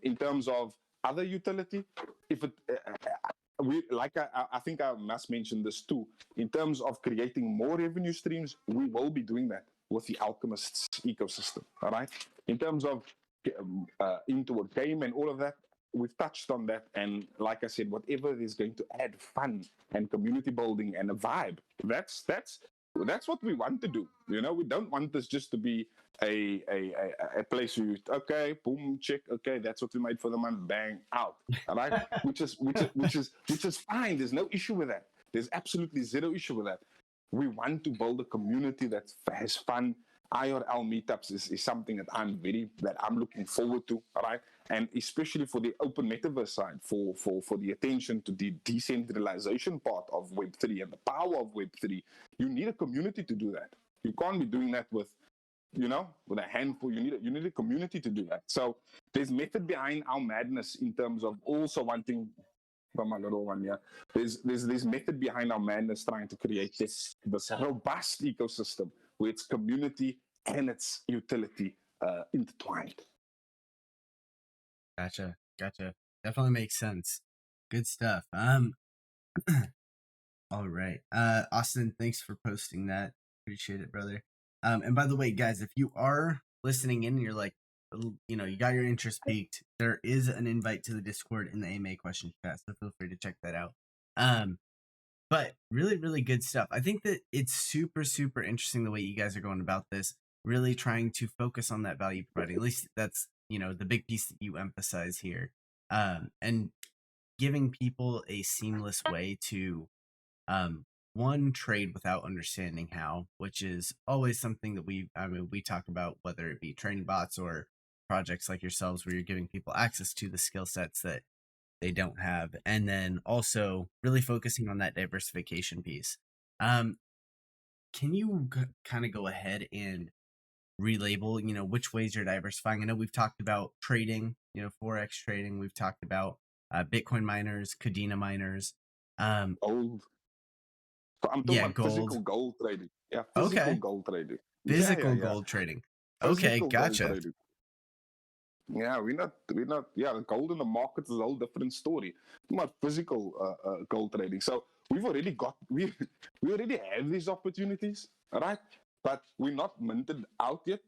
In terms of other utility, I think I must mention this too. In terms of creating more revenue streams, we will be doing that with the Alchemists ecosystem. All right. In terms of into a game and all of that. We've touched on that, and like I said, whatever is going to add fun and community building and a vibe, that's what we want to do. We don't want this just to be a place where okay, boom, check, okay, that's what we made for the month, bang, out, all right, which is fine. There's no issue with that. There's absolutely zero issue with that. We want to build a community that has fun. IRL meetups is something that I'm looking forward to, all right? And especially for the open metaverse side, for the attention to the decentralization part of Web3 and the power of Web3, you need a community to do that. You can't be doing that with a handful. You need a community to do that. So there's method behind our madness in terms of also wanting from my little one, yeah. There's method behind our madness trying to create this robust ecosystem where its community and its utility intertwined. Gotcha. Definitely makes sense. Good stuff. All right. Austin, thanks for posting that. Appreciate it, brother. And by the way, guys, if you are listening in and you're like, you got your interest piqued, there is an invite to the Discord in the AMA question chat, so feel free to check that out. But really, really good stuff. I think that it's super, super interesting the way you guys are going about this, really trying to focus on that value providing. At least that's, the big piece that you emphasize here. And giving people a seamless way to, one, trade without understanding how, which is always something that we talk about, whether it be training bots or projects like yourselves where you're giving people access to the skill sets that they don't have, and then also really focusing on that diversification piece. Can you kind of go ahead and relabel, which ways you're diversifying? I know we've talked about trading, Forex trading. We've talked about Bitcoin miners, Cadena miners. Gold. So I'm talking about gold. physical gold trading. Yeah, physical gold trading. Physical gold trading. Okay, gotcha. Yeah, we're not. Yeah, the gold in the market is a whole different story. About physical gold trading. So we already have these opportunities, right? But we're not minted out yet.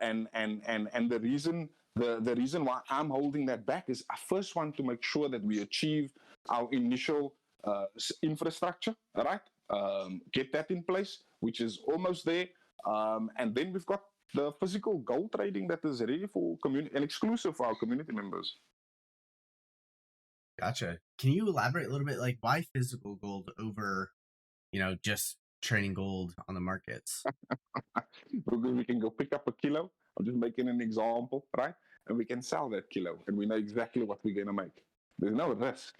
And the reason why I'm holding that back is I first want to make sure that we achieve our initial infrastructure, right? Get that in place, which is almost there. And then we've got the physical gold trading that is ready for community and exclusive for our community members. Gotcha. Can you elaborate a little bit, like why physical gold over, just trading gold on the markets? Because we can go pick up a kilo. I'm just making an example, right? And we can sell that kilo, and we know exactly what we're going to make. There's no risk.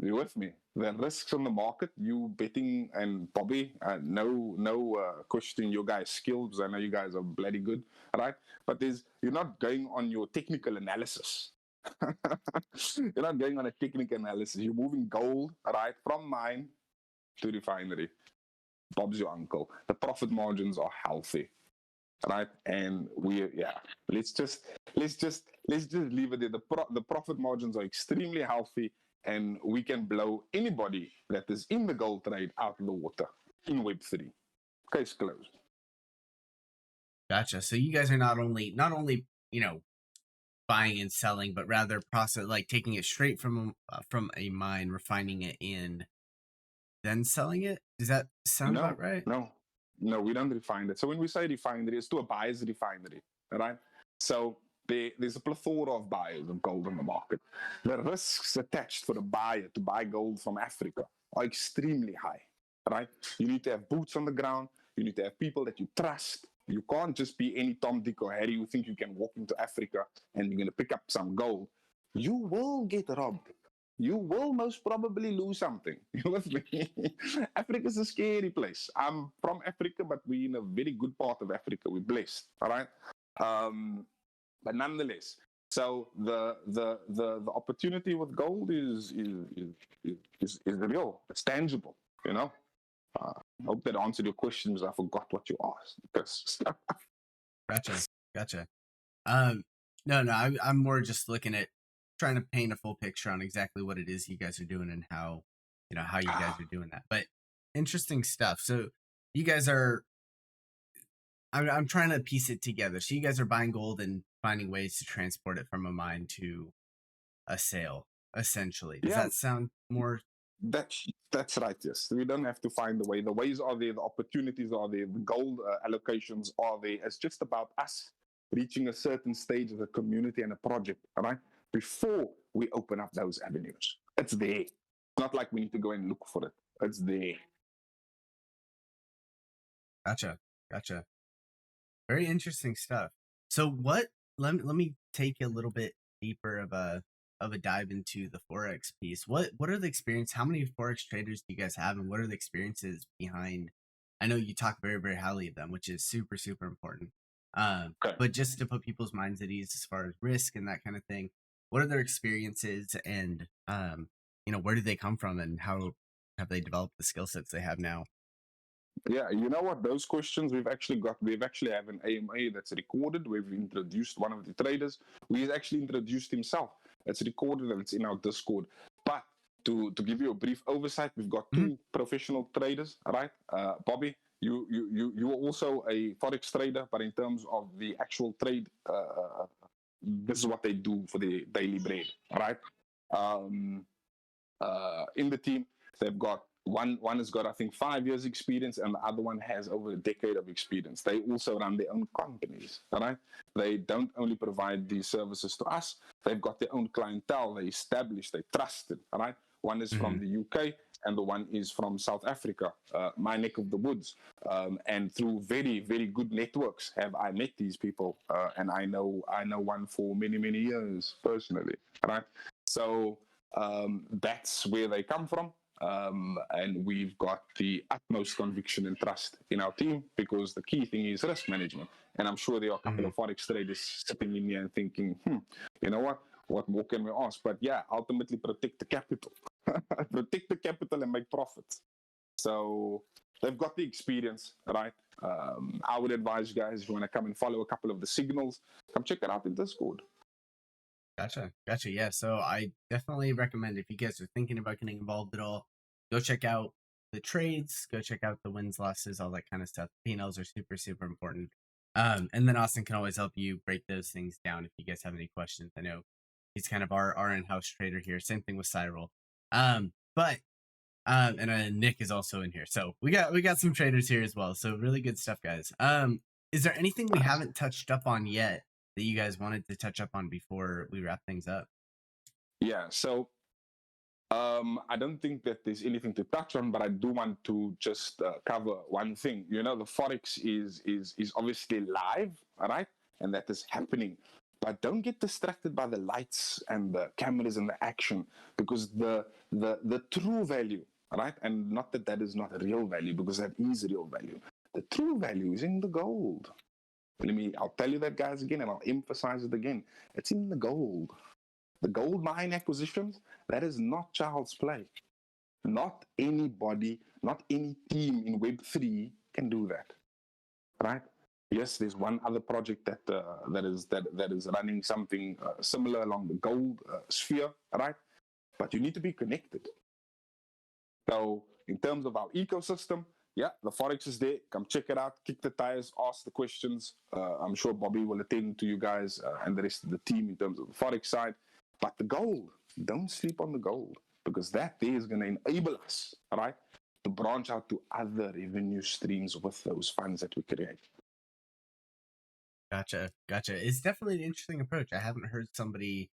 You with me? The risks on the market, you betting, and Bobby, no questioning your guys' skills. I know you guys are bloody good, right? But you're not going on your technical analysis. You're not going on a technical analysis. You're moving gold, right, from mine to refinery. Bob's your uncle. The profit margins are healthy, right? And let's just leave it there. The profit margins are extremely healthy. And we can blow anybody that is in the gold trade out of the water in Web3. Case closed. Gotcha. So you guys are not only buying and selling, but rather taking it straight from a mine, refining it in, then selling it. Does that sound about right? No, we don't refine it. So when we say refinery, it's to a buyer's refinery, right? So there's a plethora of buyers of gold in the market. The risks attached for the buyer to buy gold from Africa are extremely high, right? You need to have boots on the ground. You need to have people that you trust. You can't just be any Tom, Dick, or Harry who think you can walk into Africa and you're going to pick up some gold. You will get robbed. You will most probably lose something. You with me? Africa is a scary place. I'm from Africa, but we're in a very good part of Africa. We're blessed, all right? But nonetheless, so the opportunity with gold is real. It's tangible. I hope that answered your questions. I forgot what you asked. Gotcha. No, I'm more just looking at trying to paint a full picture on exactly what it is you guys are doing and how you guys are doing that. But interesting stuff. So you guys are I'm trying to piece it together. So you guys are buying gold and finding ways to transport it from a mine to a sale, essentially. Does Yeah, that sound more? that's right. Yes, we don't have to find the way. The ways are there. The opportunities are there. The gold allocations are there. It's just about us reaching a certain stage of a community and a project, all right? Before we open up those avenues, it's there. It's not like we need to go and look for it. It's there. Gotcha. Very interesting stuff. So what? Let me take a little bit deeper of a dive into the forex piece. What are the experience? How many forex traders do you guys have, and what are the experiences behind? I know you talk very highly of them, which is super important. Okay. But just to put people's minds at ease as far as risk and that kind of thing, what are their experiences, and where do they come from, and how have they developed the skill sets they have now? Yeah, you know what? Those questions we've actually have an AMA that's recorded. We've introduced one of the traders. We've actually introduced himself. It's recorded and it's in our Discord. But to give you a brief oversight, we've got two professional traders, right? Bobby, you are also a forex trader, but in terms of the actual trade, this is what they do for the daily bread, right? In the team, they've got one has got I think 5 years experience, and the other one has over a decade of experience. They also run their own companies, right? They don't only provide these services to us, they've got their own clientele. They established, they trusted, right? One is from the UK and the one is from South Africa, my neck of the woods. And through very good networks have I met these people, and I know one for many years personally, right? So that's where they come from. And we've got the utmost conviction and trust in our team, because the key thing is risk management. And I'm sure there are a couple of forex traders sitting in here and thinking, you know what more can we ask? But yeah, ultimately protect the capital. Protect the capital and make profits. So they've got the experience, right? I would advise you guys, if you want to come and follow a couple of the signals, come check it out in Discord. Gotcha. Yeah, so I definitely recommend, if you guys are thinking about getting involved at all, go check out the trades, go check out the wins, losses, all that kind of stuff. P&Ls are super important. And then Austin can always help you break those things down if you guys have any questions. I know he's kind of our in-house trader here. Same thing with Cyril. But and Nick is also in here. So we got some traders here as well. So really good stuff, guys. Is there anything we haven't touched up on yet that you guys wanted to touch up on before we wrap things up? Yeah, so I don't think that there's anything to touch on, but I do want to just cover one thing. You know, the forex is obviously live, all right, and that is happening. But don't get distracted by the lights and the cameras and the action, because the true value, right, and not that is not real value, because that is real value. The true value is in the gold. I'll tell you that, guys, again, and I'll emphasize it again. It's in the gold. The gold mine acquisitions, that is not child's play. Not anybody, not any team in Web3 can do that, right? Yes, there's one other project that is running something similar along the gold sphere, right? But you need to be connected. So in terms of our ecosystem, yeah, the forex is there. Come check it out, kick the tires, ask the questions. I'm sure Bobby will attend to you guys and the rest of the team in terms of the forex side. But the gold, don't sleep on the gold, because that there is going to enable us, all right, to branch out to other revenue streams with those funds that we create. Gotcha. It's definitely an interesting approach. I haven't heard somebody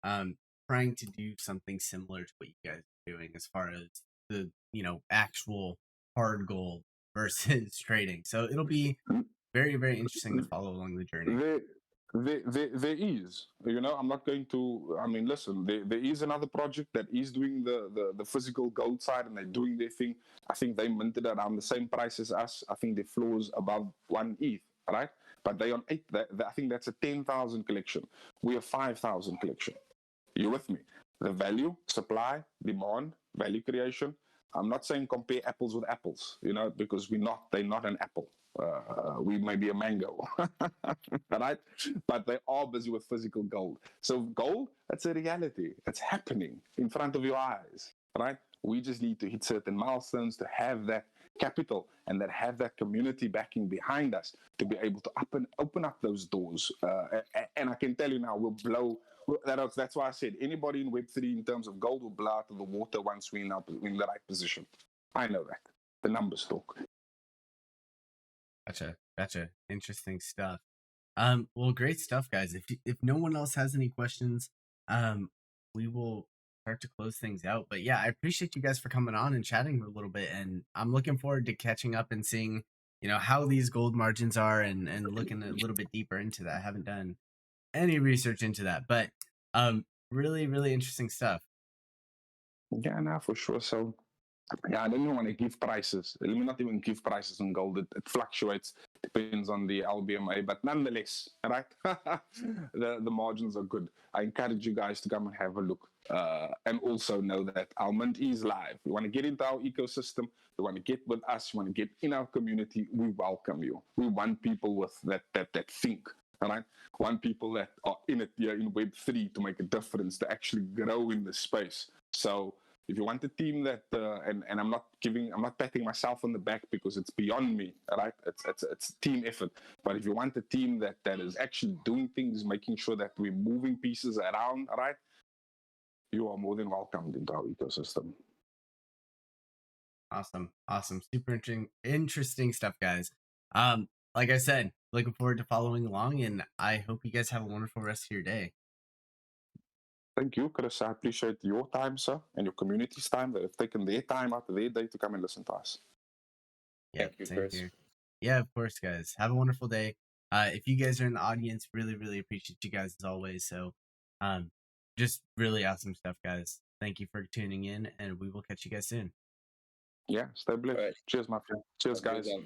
trying to do something similar to what you guys are doing as far as the actual hard gold versus trading. So it'll be very interesting to follow along the journey. There is, I'm not going to, listen, there is another project that is doing the physical gold side, and they're doing their thing. I think they minted around the same price as us. I think their floor is above 1 ETH, right? But they on 8, I think that's a 10,000 collection. We are 5,000 collection. You with me? The value, supply, demand, value creation. I'm not saying compare apples with apples, because they're not an apple. We may be a mango, right? But they are busy with physical gold. So gold, that's a reality. It's happening in front of your eyes, right? We just need to hit certain milestones to have that capital and that have that community backing behind us to be able to open up those doors. And I can tell you now, we'll blow. That's why I said anybody in Web3 in terms of gold will blow out of the water once we're in the right position. I know that. The numbers talk. Gotcha. Interesting stuff. Well, great stuff, guys. If no one else has any questions, we will start to close things out. But yeah, I appreciate you guys for coming on and chatting a little bit, and I'm looking forward to catching up and seeing, how these gold margins are, and looking a little bit deeper into that. I haven't done any research into that, but really, really interesting stuff. Yeah, no, for sure. So yeah, I don't even want to give prices. Let me not even give prices on gold. It fluctuates, depends on the LBMA, but nonetheless, right? the margins are good. I encourage you guys to come and have a look, and also know that our mint is live. You want to get into our ecosystem, you want to get with us, you want to get in our community. We welcome you. We want people with that think. All right, want people that are in it here in Web3 to make a difference, to actually grow in the space. So if you want a team that, and I'm not patting myself on the back because it's beyond me, right? It's team effort. But if you want a team that is actually doing things, making sure that we're moving pieces around, right? You are more than welcomed into our ecosystem. Awesome. Super interesting stuff, guys. Like I said, looking forward to following along, and I hope you guys have a wonderful rest of your day. Thank you, Chris. I appreciate your time, sir, and your community's time that have taken their time out of their day to come and listen to us. Yeah, Thank you, same Chris. here. Yeah, of course, guys. Have a wonderful day. If you guys are in the audience, really, really appreciate you guys as always. So, just really awesome stuff, guys. Thank you for tuning in, and we will catch you guys soon. Yeah, stay blessed. All right. Cheers, my friend. Cheers, Have a good guys. one.